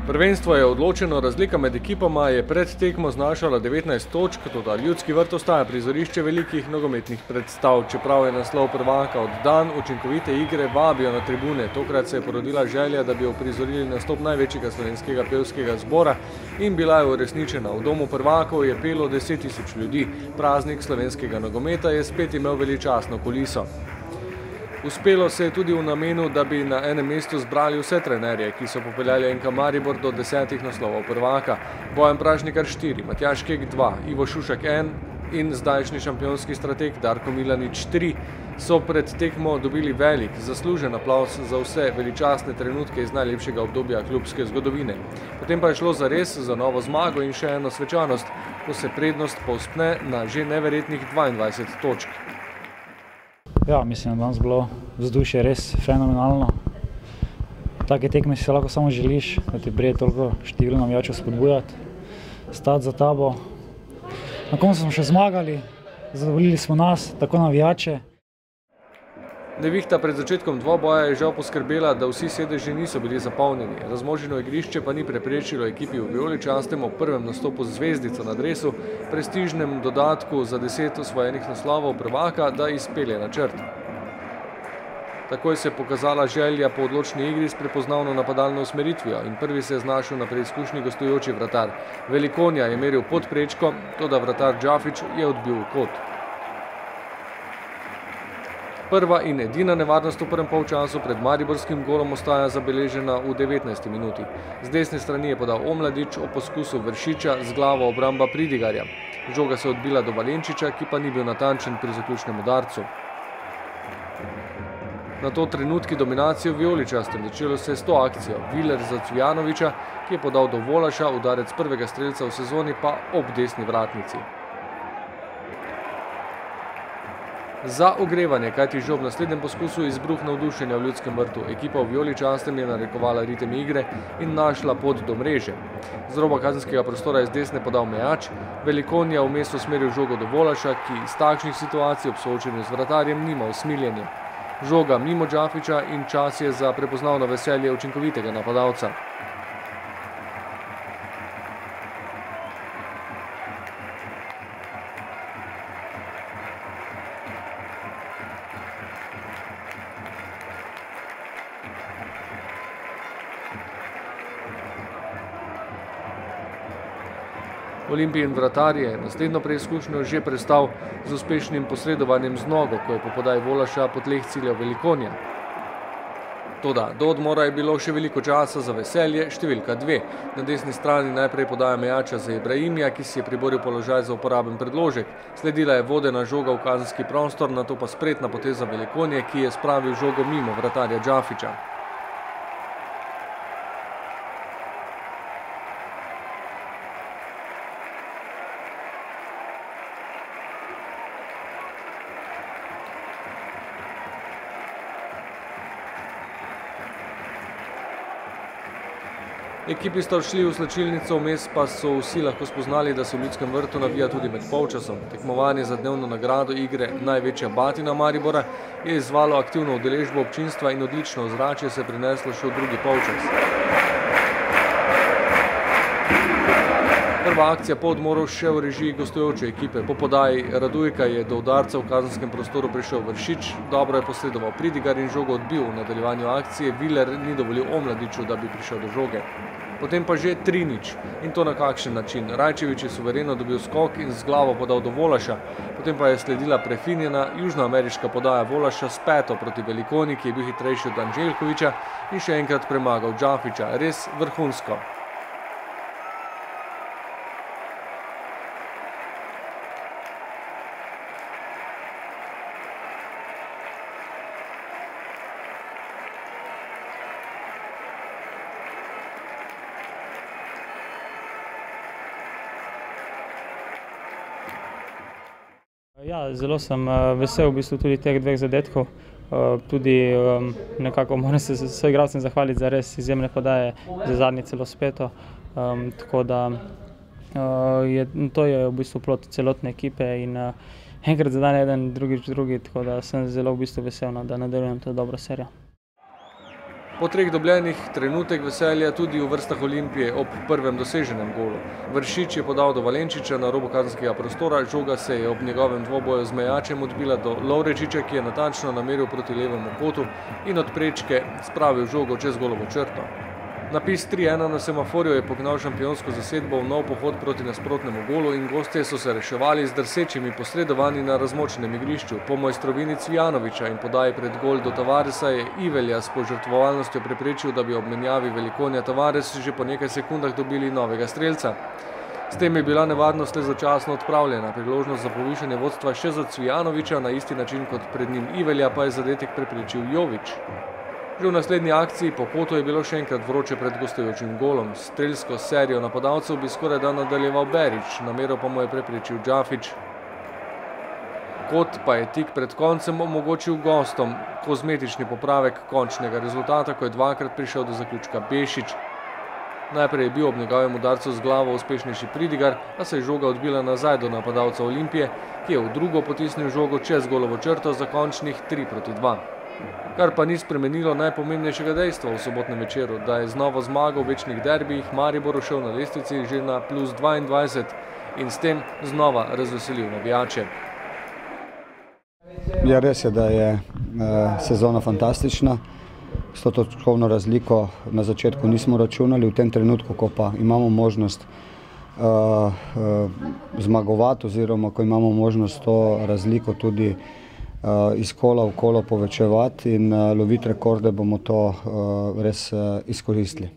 Prvenstvo je odločeno, razlika med ekipama je pred tekmo znašala 19 točk, toda Ljudski vrt ostaja prizorišče velikih nogometnih predstav. Čeprav je naslov prvaka oddan, učinkovite igre vabijo na tribune. Tokrat se je porodila želja, da bi uprizorili nastop največjega slovenskega pevskega zbora in bila je uresničena. V domu prvakov je pelo 10 000 ljudi. Praznik slovenskega nogometa je spet imel veličastno kuliso. Uspelo se je tudi v namenu, da bi na enem mestu zbrali vse trenerje, ki so popeljali NK Maribor do 10 naslovov prvaka. Bojan Prašnikar 4, Matjaž Kek 2, Ivo Šušak 1 in zdajšnji šampionski strateg Darko Milanič 3 so pred tekmo dobili velik, zaslužen aplavz za vse veličastne trenutke iz najlepšega obdobja klubske zgodovine. Potem pa je šlo zares za novo zmago in še eno svečanost, ko se prednost povzpne na že neverjetnih 22 točk. Ja, mislim, da danes bilo vzdušje res fenomenalno. Take tekme si lahko samo želiš, da ti prije toliko številno navijačev spodbujati, stati za tabo. Na koncu smo še zmagali, zadovoljili smo nas, tako navijače. Nevihta pred začetkom dvoboja je žal poskrbela, da vsi sedeži niso bili zapolnjeni. Razmoženo igrišče pa ni preprečilo ekipi v vijoličastem ob prvem nastopu z zvezdico na dresu, prestižnem dodatku za 10 osvojenih naslovov prvaka, da izpelje načrt. Takoj se je pokazala želja po odločni igri s prepoznavno napadalno usmeritvijo in prvi se je znašel na preizkušnji gostujoči vratar. Velikonja je meril pod prečko, toda vratar Džafić je odbil v kot. Prva in edina nevarnost v prvem polčasu pred mariborskim golom ostaja zabeležena v 19. minuti. Z desne strani je podal Omladič o poskusu Vršiča z glavo obramba Pridigarja. Žoga se je odbila do Valenčiča, ki pa ni bil natančen pri zaključnem udarcu. Nato trenutki dominacije v vijoličastem. Začelo se je s to akcijo. Viler za Cvijanoviča, ki je podal do Volaša, udarec prvega strelca v sezoni pa ob desni vratnici. Za ogrevanje, kajti že ob naslednjem poskusu izbruh navdušenja v Ljudskem vrtu. Ekipa v vijoličastem je narekovala ritem igre in našla pot do mreže. Z roba kazenskega prostora je z desne podal Mejač, Velikonja vmes usmeril žogo do Volaša, ki iz takšnih situacij ob soočenju z vratarjem nima usmiljenja. Žoga mimo Džafića in čas je za prepoznavno veselje učinkovitega napadalca. Olimpijin vratar je naslednjo preizkušnjo že prestal z uspešnim posredovanjem z nogo, ko je po podaji Volaša po tleh ciljal Velikonja. Toda do odmora je bilo še veliko časa za veselje številka 2. Na desni strani najprej podaja Mejača za Ibrahimija, ki si je priboril položaj za uporaben predložek. Sledila je vodena žoga v kazenski prostor, nato pa spretna poteza Velikonje, ki je spravil žogo mimo vratarja Džafića. Ekipi sta odšli v slačilnico, vmes pa so vsi lahko spoznali, da se v Ljudskem vrtu navija tudi med polčasom. Tekmovanje za dnevno nagrado igre Največja batina Maribora je izvalo aktivno udeležbo občinstva in odlično ozračje se je prineslo še v drugi polčas. Prva akcija po odmoru še v režiji gostujoče ekipe. Po podaji Radujka je do udarca v kazenskem prostoru prišel Vršič, dobro je posredoval Pridigar in žogo odbil. V nadaljevanju akcije Viler ni dovolil Omladiču, da bi prišel do žoge. Potem pa že 3:0 in to na kakšen način. Rajčević je suvereno dobil skok in z glavo podal do Volaša. Potem pa je sledila prefinjena južnoameriška podaja Volaša s peto proti Velikoni, ki je bil hitrejši od Anželjkovića in še enkrat premagal Džafića. Res vrhunsko. Ja, zelo sem vesel v bistvu tudi teh dveh zadetkov. Tudi nekako moram se soigralcem zahvaliti za res izjemne podaje, za zadnji celo speto. Tako da to je v bistvu plod celotne ekipe in enkrat za dan eden, drugič drugi, tako da sem zelo v bistvu vesel, da nadaljujem to dobro serijo. Po 3 dobljenih trenutek veselja tudi v vrstah Olimpije ob prvem doseženem golu. Vršič je podal do Valenčiča na robu kazenskega prostora, žoga se je ob njegovem dvoboju z Mejačem odbila do Lovrečiča, ki je natančno nameril proti levemu kotu in od prečke spravil žogo čez golovo črto. Napis 3:1 na semaforju je pognal šampionsko zasedbo v nov pohod proti nasprotnemu golu in gostje so se reševali z drsečimi posredovanji na razmočenem igrišču. Po mojstrovini Cvijanovića in podaji pred gol do Tavaresa je Ivelja s požrtvovalnostjo preprečil, da bi ob menjavi Velikonja Tavares že po nekaj sekundah dobili novega strelca. S tem je bila nevarnost le začasno odpravljena. Priložnost za povišanje vodstva še za Cvijanovića, na isti način kot pred njim Ivelja, pa je zadetek preprečil Jović. Že v naslednji akciji po kotu je bilo še enkrat vroče pred gostujočim golom. Strelsko serijo napadalcev bi skoraj da nadaljeval Berić, namero pa mu je preprečil Džafić. Kot pa je tik pred koncem omogočil gostom kozmetični popravek končnega rezultata, ko je dvakrat prišel do zaključka Bešić. Najprej je bil ob njegovem udarcu z glavo uspešnejši Pridigar, a se je žoga odbila nazaj do napadalca Olimpije, ki je v drugo potisnil žogo čez golovo črto za končnih 3:2. Kar pa ni spremenilo najpomembnejšega dejstva v sobotnem večeru, da je z novo zmago v večnih derbijih Maribor ušel na lestvici že na +22 in s tem znova razveselil navijače. Ja, res je, da je sezona fantastična. S to točkovno razliko na začetku nismo računali, v tem trenutku, ko pa imamo možnost zmagovati oziroma ko imamo možnost to razliko tudi iz kola v kolo povečevati in loviti rekorde, bomo to res izkoristili.